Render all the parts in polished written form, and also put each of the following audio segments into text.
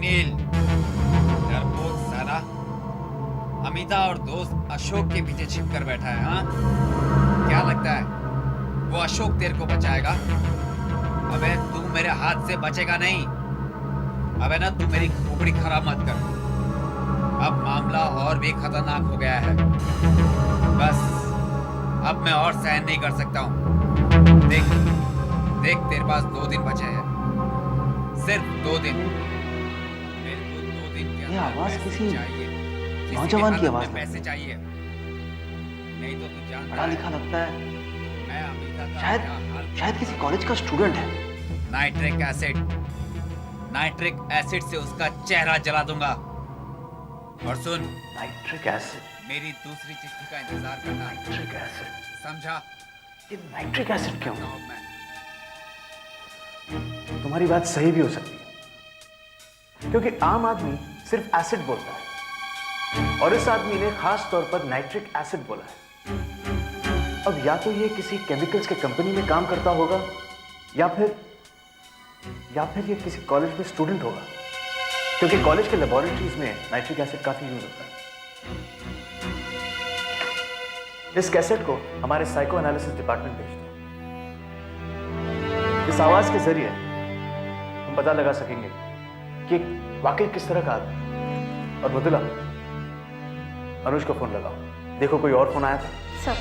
सुनील, डरपोक साला अमिता और दोस्त अशोक के पीछे छिप कर बैठा है। हाँ, क्या लगता है वो अशोक तेरे को बचाएगा? अबे तू मेरे हाथ से बचेगा नहीं। अबे ना, तू मेरी खोपड़ी खराब मत कर। अब मामला और भी खतरनाक हो गया है। बस अब मैं और सहन नहीं कर सकता हूँ। देख देख, तेरे पास 2 दिन बचे हैं, सिर्फ 2 दिन। मेरे को 2 दिन के ये आवाज अंदर किसी चाहिए, नौजवान की आवाज पैसे चाहिए, नहीं तो तू जानता पढ़ा है लिखा लगता है, मैं अमिता का शायद क्या हाल। शायद किसी कॉलेज का स्टूडेंट है। नाइट्रिक एसिड से उसका चेहरा जला दूंगा। और सुन, नाइट्रिक एसिड, मेरी दूसरी चिट्ठी का इंतजार करना। नाइट्रिक एसिड, समझा? ये नाइट्रिक एसिड क्यों? बताओ मैं। तुम्हारी बात सही भी हो सकती है, क्योंकि आम आदमी सिर्फ एसिड बोलता है और इस आदमी ने खास तौर पर नाइट्रिक एसिड बोला है। अब या तो ये किसी केमिकल्स के कंपनी में काम करता होगा या फिर ये किसी कॉलेज में स्टूडेंट होगा, क्योंकि कॉलेज के लेबोरेटरीज में नाइट्रिक एसिड काफी यूज होता है। इस कैसेट को हमारे साइको एनालिसिस डिपार्टमेंट भेज दो। इस आवाज के जरिए हम पता लगा सकेंगे कि वाकई किस तरह का आदमी है। और मृदुला, अनुज को फोन लगाओ, देखो कोई और फोन आया था। सब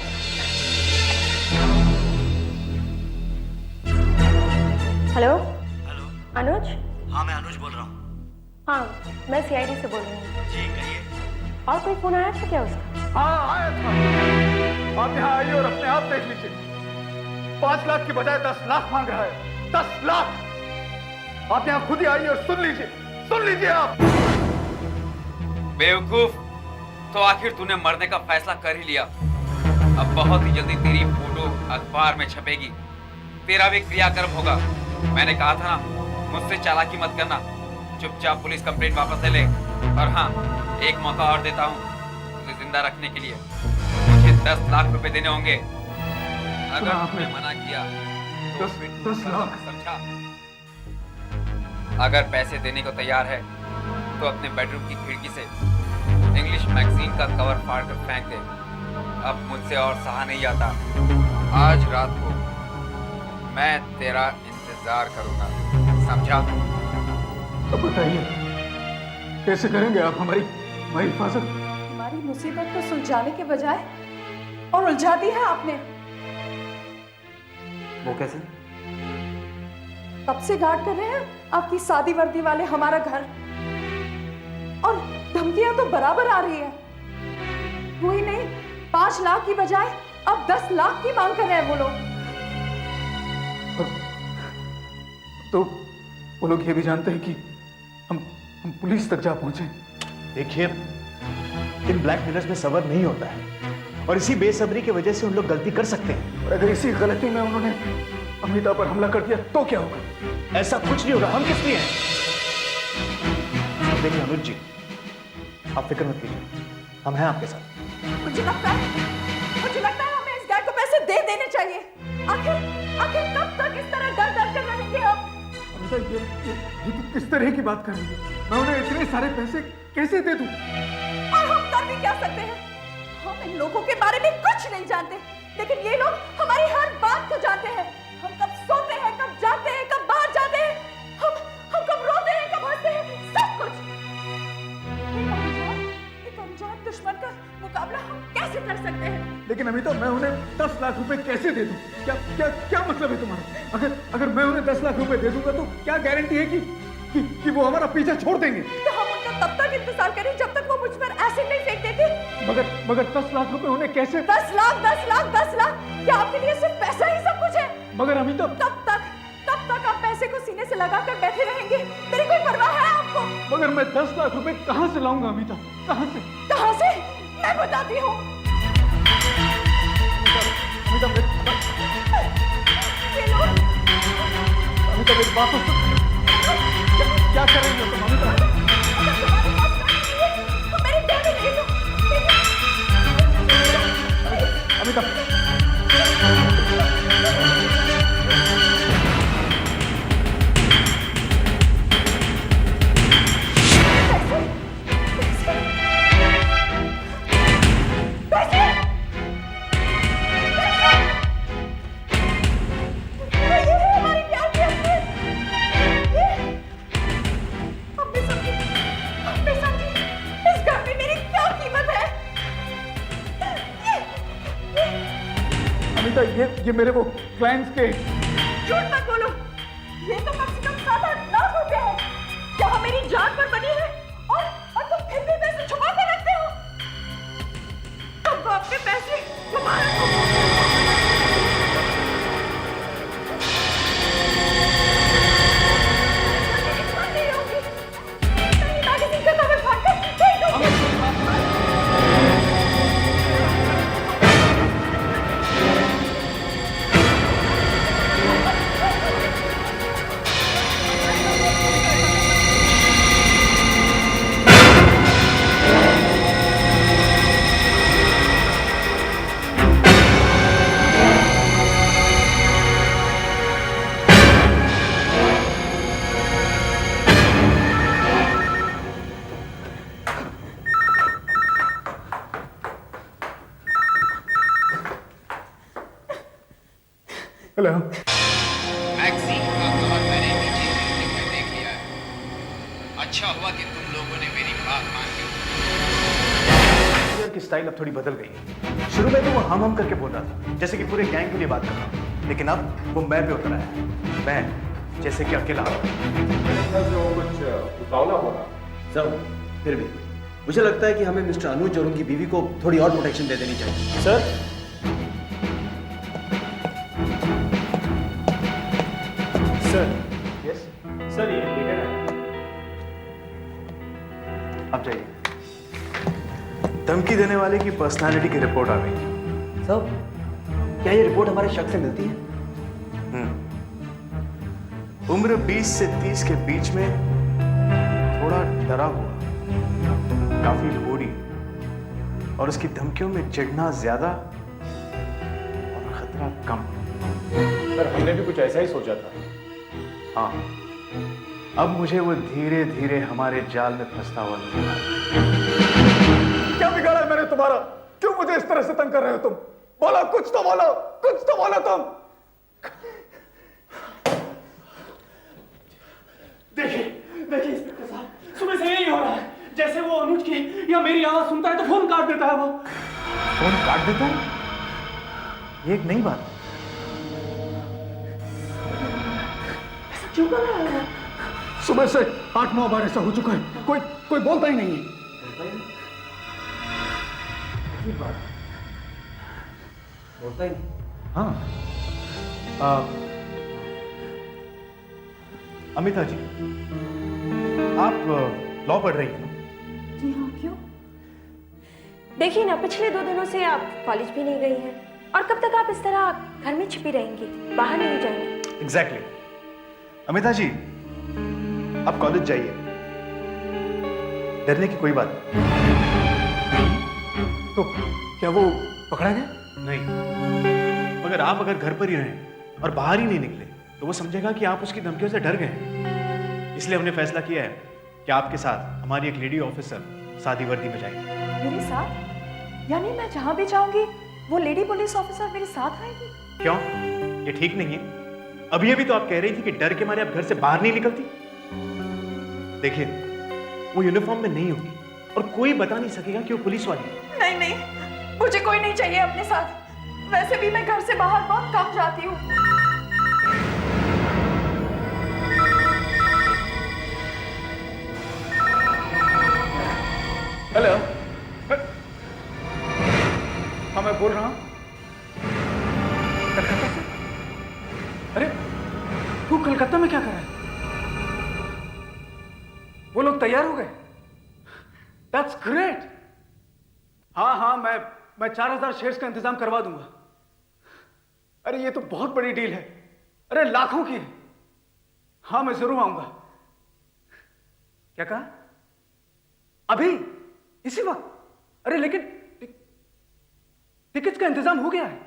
हेलो हेलो। अनुज। हाँ, मैं अनुज बोल रहा हूँ। हाँ, मैं सीआईडी से बोल रही हूँ। जी कहिए। और कोई फोन आया था क्या उसका? हाँ आया था। आप यहाँ आइए और अपने आप देख लीजिए। 5 लाख की बजाय 10 लाख मांग रहा है। 10 लाख। आप यहाँ खुद ही आइए और सुन लीजिए आप। बेवकूफ, तो आखिर तूने मरने का फैसला कर ही लिया। अब बहुत ही जल्दी तेरी फोटो अखबार में छपेगी, तेरा भी क्रियाकर्म होगा। मैंने कहा था ना, मुझसे चालाकी मत करना। चुपचाप पुलिस कंप्लेंट वापस ले ले। और हाँ, एक मौका और देता हूँ तुझे जिंदा रखने के लिए। मुझे 10 लाख रुपए देने होंगे। अगर तुमने मना किया तो 10 लाख। समझा? अगर पैसे देने को तैयार है तो अपने बेडरूम की खिड़की से इंग्लिश मैगजीन का कवर फाड़ कर फेंक दे। अब मुझसे और सहा नहीं जाता। आज रात को मैं तेरा इंतजार करूंगा, समझा? अब बताइए, कैसे करेंगे आप हमारी हिफाजत? हमारी मुसीबत को सुलझाने के बजाय और उलझा दी है आपने। वो कैसे? कब से गार्ड कर रहे हैं आपकी सादी वर्दी वाले हमारा घर, और धमकियां तो बराबर आ रही है। वही नहीं, 5 लाख की बजाय अब 10 लाख की मांग कर रहे हैं वो लोग। तो वो लोग ये भी जानते हैं कि हम पुलिस तक जा पहुंचे। देखिए, इन ब्लैकमेलर्स में सब्र नहीं होता है और इसी बेसब्री की वजह से उन लोग गलती कर सकते हैं। और अगर इसी गलती में उन्होंने अमिता पर हमला कर दिया तो क्या होगा? ऐसा कुछ नहीं होगा, हम किस लिए हैं? देखिए अनुज जी, आप फिक्र मत कीजिए, हम हैं आपके साथ। मुझे लगता है हमें इस गाय को पैसे दे देने चाहिए। आखिर कब तक इस तरह डर डर कर रहेंगे हम? ये तो किस तरह की बात कर रही है? मैं उन्हें इतने सारे पैसे कैसे दे दूं? और हम कर भी क्या सकते हैं? हम इन लोगों के बारे में कुछ नहीं जानते, लेकिन ये लोग हमारी हर बात को जानते हैं। हम कब सोते हैं, कब जाते हैं, कब बाहर जाते हैं, हम कब रोते हैं, कब हंसते हैं, सब कुछ। एक अनजान दुश्मन का मुकाबला हम कैसे कर सकते हैं? लेकिन अमिता, मैं उन्हें 10 लाख रुपए कैसे दे दूं? क्या मतलब है तुम्हारा? अगर मैं उन्हें 10 लाख रुपए दे दूंगा तो क्या गारंटी है कि वो हमारा पीछा छोड़ देंगे? तो हम उनका तब तक इंतजार करें जब तक वो मुझ पर एसिड नहीं फेंक देते। मगर 10 लाख रुपए उन्हें कैसे? 10 लाख, 10 लाख, 10 लाख, क्या आपके लिए सिर्फ पैसा ही सब कुछ है? मगर अमिता, तब तक आप पैसे को सीने से लगा कर बैठे रहेंगे, मेरी कोई परवाह है आपको? मगर मैं 10 लाख रुपए कहां से लाऊंगा अमिता? कहां से? मैं बताती हूँ। अमिता, ये लोग अमिता मेरी बात सुन। क्या कर रही हो तुम अमिता? तो मेरी डेबिट ले लो। अमिता, अमिता, ये मेरे वो क्लाइंट्स के। झूठ मत बोलो, ये तो कम से कम 7-8 लाख रुपए है। क्या मेरी जान पर बनी है और तुम फिर भी पैसे छुपा कर रखते हो? तुमको अपने पैसे छुपा रखो। हेलो। मैगजीन का कवर मैंने नीचे गिरते हुए देख लिया है। अच्छा हुआ कि तुम लोगों ने मेरी बात मान ली। की स्टाइल अब थोड़ी बदल गई है। शुरू में तो वो हम करके बोल रहा था, जैसे कि पूरे गैंग के लिए बात कर रहा हूँ, लेकिन अब वो मैं पे उतर आया है। मैं जैसे कि अकेला कुछ उतावला हो रहा। सर, फिर भी मुझे लगता है कि हमें मिस्टर अनुज और उनकी बीवी को थोड़ी और प्रोटेक्शन दे देनी चाहिए। सर, सर, यस सर, ये लेटर है, आप जाइए। धमकी देने वाले की पर्सनालिटी की रिपोर्ट आ गई। सर, क्या ये रिपोर्ट हमारे शक से मिलती है? उम्र 20 से 30 के बीच में, थोड़ा डरा हुआ, काफी भोरी, और उसकी धमकियों में चिढ़ना ज्यादा और खतरा कम। सर, हमने भी कुछ ऐसा ही सोचा था। हाँ, अब मुझे वो धीरे धीरे हमारे जाल में फंसता हुआ नजर आ रहा है। क्या बिगाड़ा है मैंने तुम्हारा? क्यों मुझे इस तरह से तंग कर रहे हो तुम? बोलो, कुछ तो बोलो, कुछ तो बोलो तुम। देखिए इंस्पेक्टर साहब, सुबह से यही हो रहा है। जैसे वो अनुज की या मेरी आवाज सुनता है तो फोन काट देता है। वो फोन काट देता है? ये एक नई बात है। ऐसा क्यों कर रहा है? सुबह से 8-9 बार ऐसा हो चुका है, कोई बोलता ही नहीं है। बोलता ही नहीं। हाँ, अमिता जी, आप लॉ पढ़ रही हैं? जी हाँ, क्यों? देखिए ना, पिछले 2 दिनों से आप कॉलेज भी नहीं गई हैं, और कब तक आप इस तरह घर में छिपी रहेंगी, बाहर नहीं जाएंगी? एग्जैक्टली। अमिता जी, आप कॉलेज जाइए, डरने की कोई बात तो क्या वो पकड़ा गया? नहीं। मगर आप अगर घर पर ही रहें और बाहर ही नहीं निकले तो वो समझेगा कि आप उसकी धमकियों से डर गए। इसलिए हमने फैसला किया है कि आपके साथ हमारी एक लेडी ऑफिसर सादी वर्दी में जाएगी। मेरे साथ? यानी मैं जहां भी जाऊंगी वो लेडी पुलिस ऑफिसर मेरे साथ आएगी? क्यों, ये ठीक नहीं है? अभी तो आप कह रही थी कि डर के मारे आप घर से बाहर नहीं निकलती। देखिए, वो यूनिफॉर्म में नहीं होगी और कोई बता नहीं सकेगा कि वो पुलिस वाली है। नहीं, मुझे कोई नहीं चाहिए अपने साथ। वैसे भी मैं घर से बाहर बहुत कम जाती हूँ। हेलो। हाँ, मैं बोल रहा हूँ कलकत्ता से। अरे, तू कलकत्ता में क्या कर रहा है? वो लोग तैयार हो गए? That's great। हाँ, मैं 4000 शेयर्स का इंतजाम करवा दूंगा। अरे, ये तो बहुत बड़ी डील है। अरे, लाखों की है। हाँ, मैं जरूर आऊंगा। क्या कहा? अभी? इसी वक्त? अरे लेकिन टिकट्स का इंतजाम हो गया है,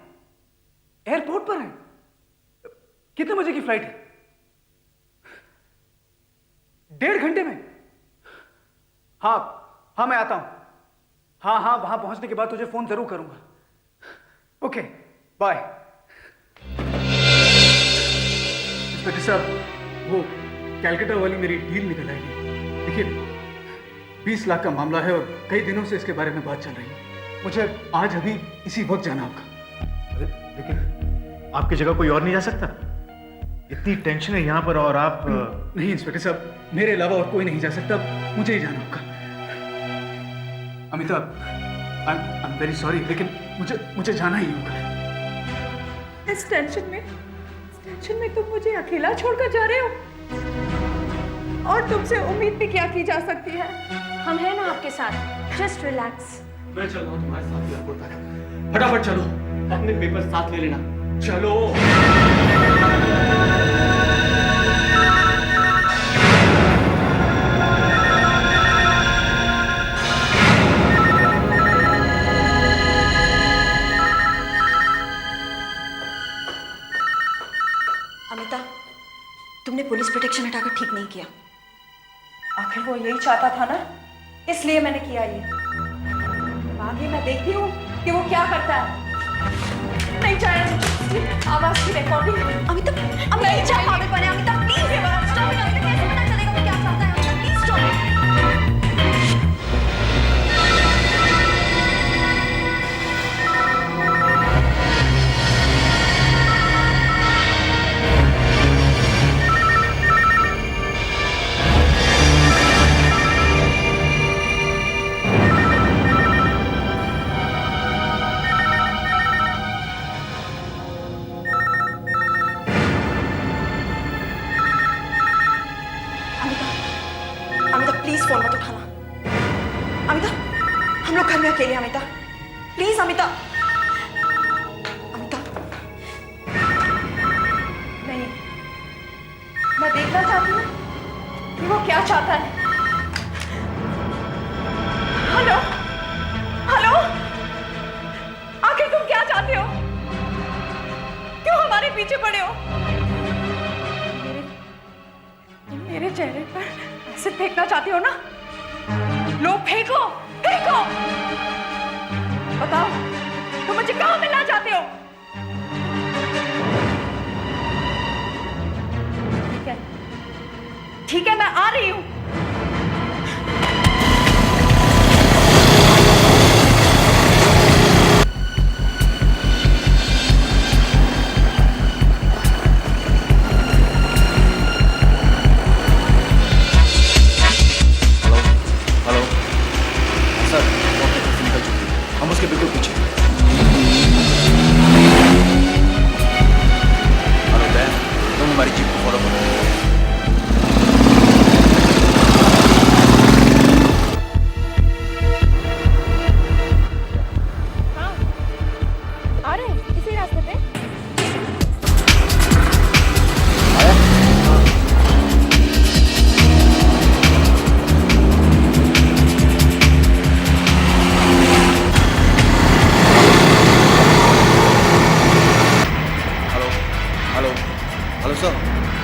एयरपोर्ट पर है। कितने बजे की फ्लाइट है? 1.5 घंटे में? हाँ, मैं आता हूं। हाँ, वहां पहुंचने के बाद तुझे फोन जरूर करूंगा। Okay, bye. इंस्पेक्टर साहब, वो कैलकाटा वाली मेरी डील निकल आएगी। देखिए, 20 लाख का मामला है और कई दिनों से इसके बारे में बात चल रही है। मुझे आज अभी इसी वक्त जाना होगा। लेकिन आपकी जगह कोई और नहीं जा सकता? इतनी टेंशन है यहाँ पर और आप नहीं इंस्पेक्टर साहब, मेरे अलावा और कोई नहीं जा सकता, मुझे ही जाना होगा। Amitabh, I am very sorry, लेकिन मुझे जाना ही होगा। इस टेंशन में तुम मुझे अकेला छोड़कर जा रहे हो? और तुमसे उम्मीद भी क्या की जा सकती है? हम हैं ना आपके साथ, जस्ट रिलैक्स। मैं चल रहा हूँ तुम्हारे साथ एयरपोर्ट तक। फटाफट चलो, अपने पेपर साथ ले लेना। चलो। अमिता, तुमने पुलिस प्रोटेक्शन हटाकर ठीक नहीं किया। आखिर वो यही चाहता था ना, इसलिए मैंने किया ये। आगे मैं देखती हूँ कि वो क्या करता है। नहीं चाहिए आवाज की रिकॉर्डिंग। अमिता, नहीं चाहिए पागल बने। Amita please stop it. Amita कैसे पता चलेगा वो क्या चाहता है? Amita please stop it. Please phone मत उठाना। अमिता, हम लोग घर में अकेले हैं। अमिता प्लीज। अमिता, अमिता नहीं, मैं देखना चाहती हूँ कि वो क्या चाहता है। हेलो हेलो, आखिर तुम क्या चाहते हो? क्यों हमारे पीछे पड़े हो? मेरे चेहरे पर एसिड फेंकना चाहते हो ना? लो फेंको, फेंको। बताओ तुम मुझे कहां मिलना चाहते हो? ठीक है, मैं आ रही हूं।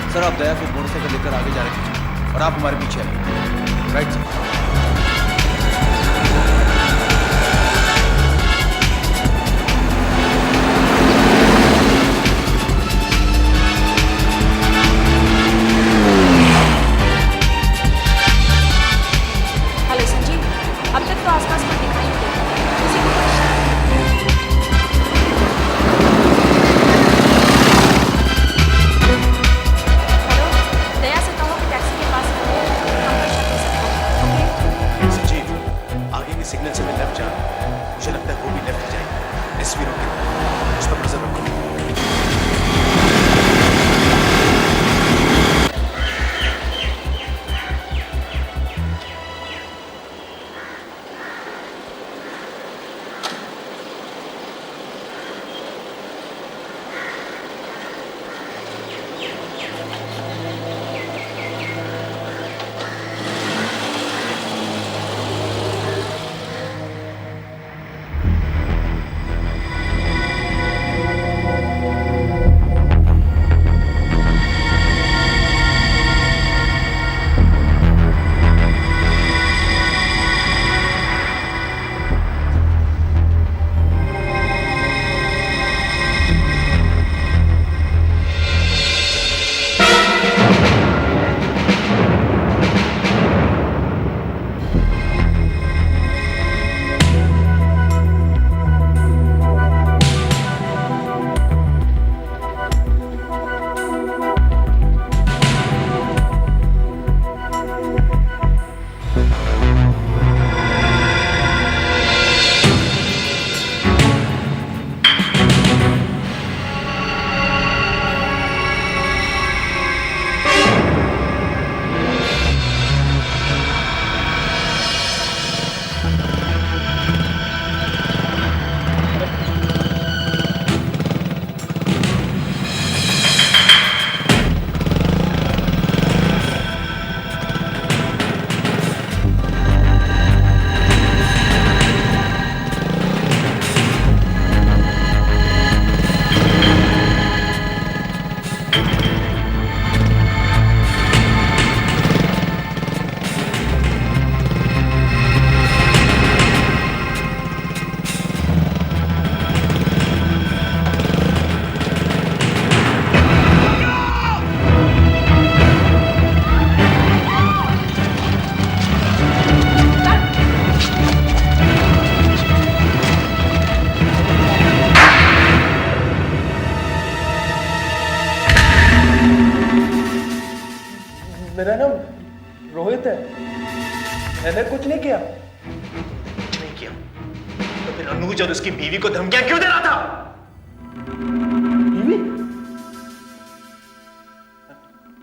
सर आप दया को मोटरसाइकिल लेकर आगे जा रहे हैं और आप हमारे पीछे आइए। Right sir. हेलो संजीव, अब तक तो आसपास कोई दिखाई नहीं देता। किसी को सिग्नल से मैं लेफ्ट जा रहा हूं। मुझे लगता है वो भी लेफ्ट जाएगी। एसवी रोक उस पर नजर रखो। मेरा नाम रोहित है। मैंने कुछ नहीं किया। कुछ नहीं किया तो फिर अनुज और उसकी बीवी को धमकियां क्यों दे रहा था? बीवी?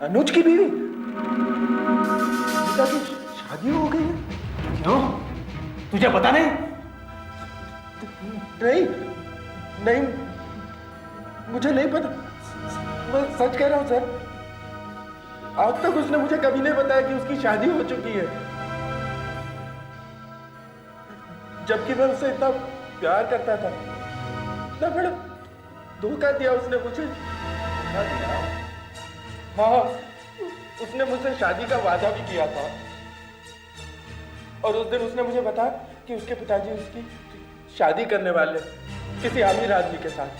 अनुज की बीवी? पिता की शादी हो गई है? क्यों? तुझे पता नहीं? नहीं, नहीं, मुझे नहीं पता। मैं सच कह रहा हूं सर। आज तक उसने मुझे कभी नहीं बताया कि उसकी शादी हो चुकी है, जबकि मैं उससे इतना प्यार करता था। इतना बड़ा धोखा दिया उसने मुझे। धोखा दिया? हाँ, उसने मुझसे शादी का वादा भी किया था और उस दिन उसने मुझे बताया कि उसके पिताजी उसकी शादी करने वाले किसी अमीर आदमी के साथ।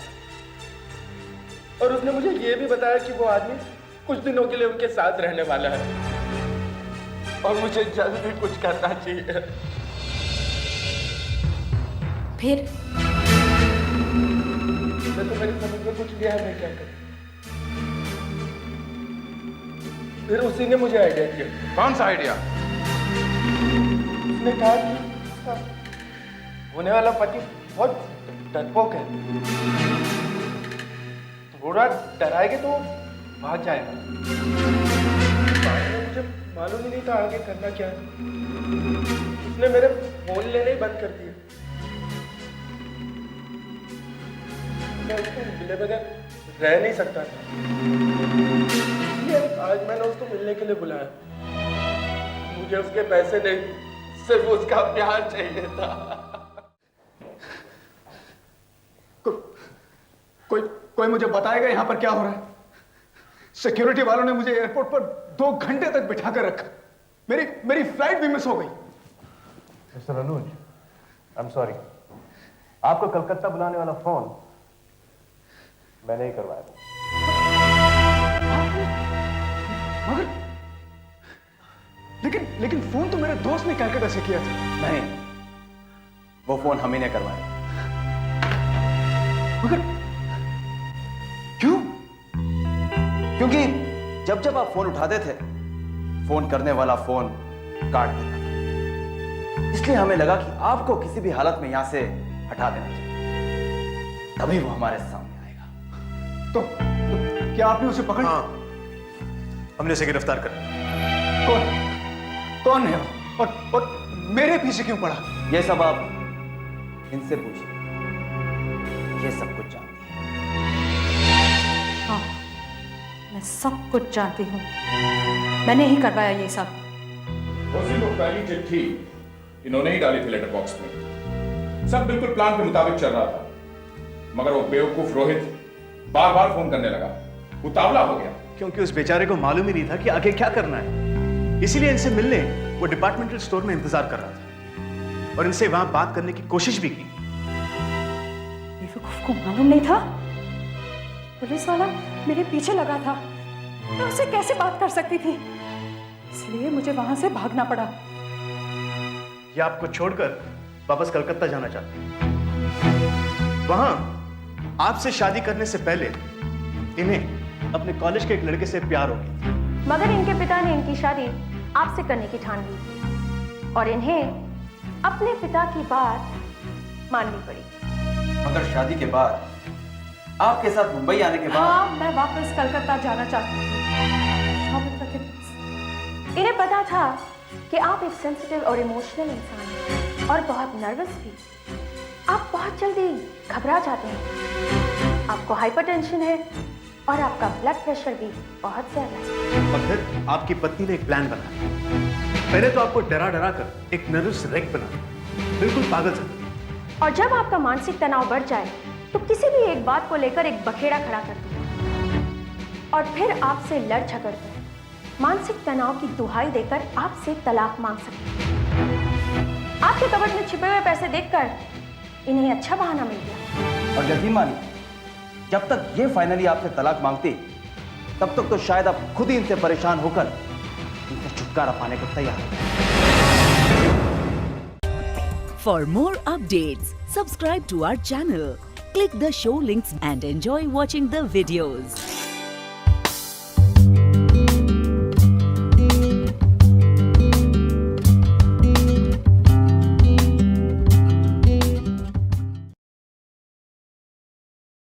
और उसने मुझे यह भी बताया कि वो आदमी कुछ दिनों के लिए उनके साथ रहने वाला है और मुझे जल्दी कुछ करना चाहिए। फिर तो मेरी समझ में कुछ नहीं है मैं क्या करूं। फिर उसी ने मुझे आइडिया दिया। कौन सा आइडिया? उसने कहा कि उसका होने वाला पति बहुत डरपोक है, थोड़ा डराएंगे तो भाग जाएगा। मुझे मालूम ही नहीं था आगे करना क्या है। उसने मेरे फोन लेने ही बंद कर दिए। मैं उसको मिले बगैर रह नहीं सकता था। आज मैंने उसको मिलने के लिए बुलाया। मुझे उसके पैसे नहीं, सिर्फ उसका प्यार चाहिए था। कोई मुझे बताएगा यहाँ पर क्या हो रहा है? सिक्योरिटी वालों ने मुझे एयरपोर्ट पर 2 घंटे तक बिठा कर रखा। मेरी फ्लाइट भी मिस हो गई। Mister Anuj, I am sorry. आपको कलकत्ता बुलाने वाला फोन मैंने ही करवाया था। मगर लेकिन फोन तो मेरे दोस्त ने कलकत्ता से किया था। नहीं, वो फोन हम ही ने करवाया। मगर क्यों? क्योंकि जब जब आप फोन उठाते थे, फोन करने वाला फोन काट देता था। इसलिए हमें लगा कि आपको किसी भी हालत में यहां से हटा देना चाहिए, तभी वो हमारे सामने आएगा। तो क्या आपने उसे पकड़? हाँ, हमने उसे गिरफ्तार कर लिया। कौन है वो? और मेरे पीछे क्यों पड़ा? ये सब आप इनसे पूछिए, ये सब कुछ जानती है। हाँ, मैं सब कुछ जानती हूँ। मैंने ही करवाया ये सब। उसी को पहली चिट्ठी इन्होंने ही डाली थी लेटर बॉक्स में। सब बिल्कुल प्लान के मुताबिक चल रहा था, मगर वो बेवकूफ रोहित बार बार फोन करने लगा। उतावला हो गया। क्योंकि उस बेचारे को मालूम ही नहीं था कि आगे क्या करना है। इसीलिए इनसे मिलने वो डिपार्टमेंटल स्टोर में इंतजार कर रहा था और इनसे वहां बात करने की कोशिश भी की। बेवकूफ को मालूम नहीं था? पुलिस वाला मेरे पीछे लगा था। मैं उससे कैसे बात कर सकती थी? इसलिए मुझे वहां से भागना पड़ा। ये आपको छोड़कर वापस कलकत्ता जाना चाहते हैं। वहां आपसे शादी करने से पहले इन्हें अपने कॉलेज के एक लड़के से प्यार हो गया। मगर इनके पिता ने इनकी शादी आपसे करने की ठान ली और इन्हें अपने पिता की बात माननी पड़ी। मगर शादी के बाद आपके साथ मुंबई आने के बाद हाँ, मैं वापस कलकत्ता जाना चाहती हूँ। इन्हें पता था कि आप एक सेंसिटिव और इमोशनल इंसान हैं और बहुत नर्वस भी। आप बहुत जल्दी घबरा जाते हैं। आपको हाइपरटेंशन है और आपका ब्लड प्रेशर भी बहुत ज्यादा है। और फिर आपकी पत्नी ने एक प्लान बनाया। पहले तो आपको डरा डरा कर एक नर्वस रेक बना, बिल्कुल पागल सा। और जब आपका मानसिक तनाव बढ़ जाए तो किसी भी एक बात को लेकर एक बखेड़ा खड़ा कर दिया और फिर आपसे लड़ झगड़ कर मानसिक तनाव की दुहाई देकर आपसे तलाक मांग सकते हैं। आपके कबर्ड में छिपे हुए पैसे देखकर इन्हें अच्छा बहाना मिल गया। और यकीन मानिए, जब तक ये फाइनली आपसे तलाक मांगती, तब तक तो शायद आप खुद ही इनसे परेशान होकर इनसे छुटकारा पाने को तैयार हो। For more updates, subscribe to our channel, click the show links and enjoy watching the videos.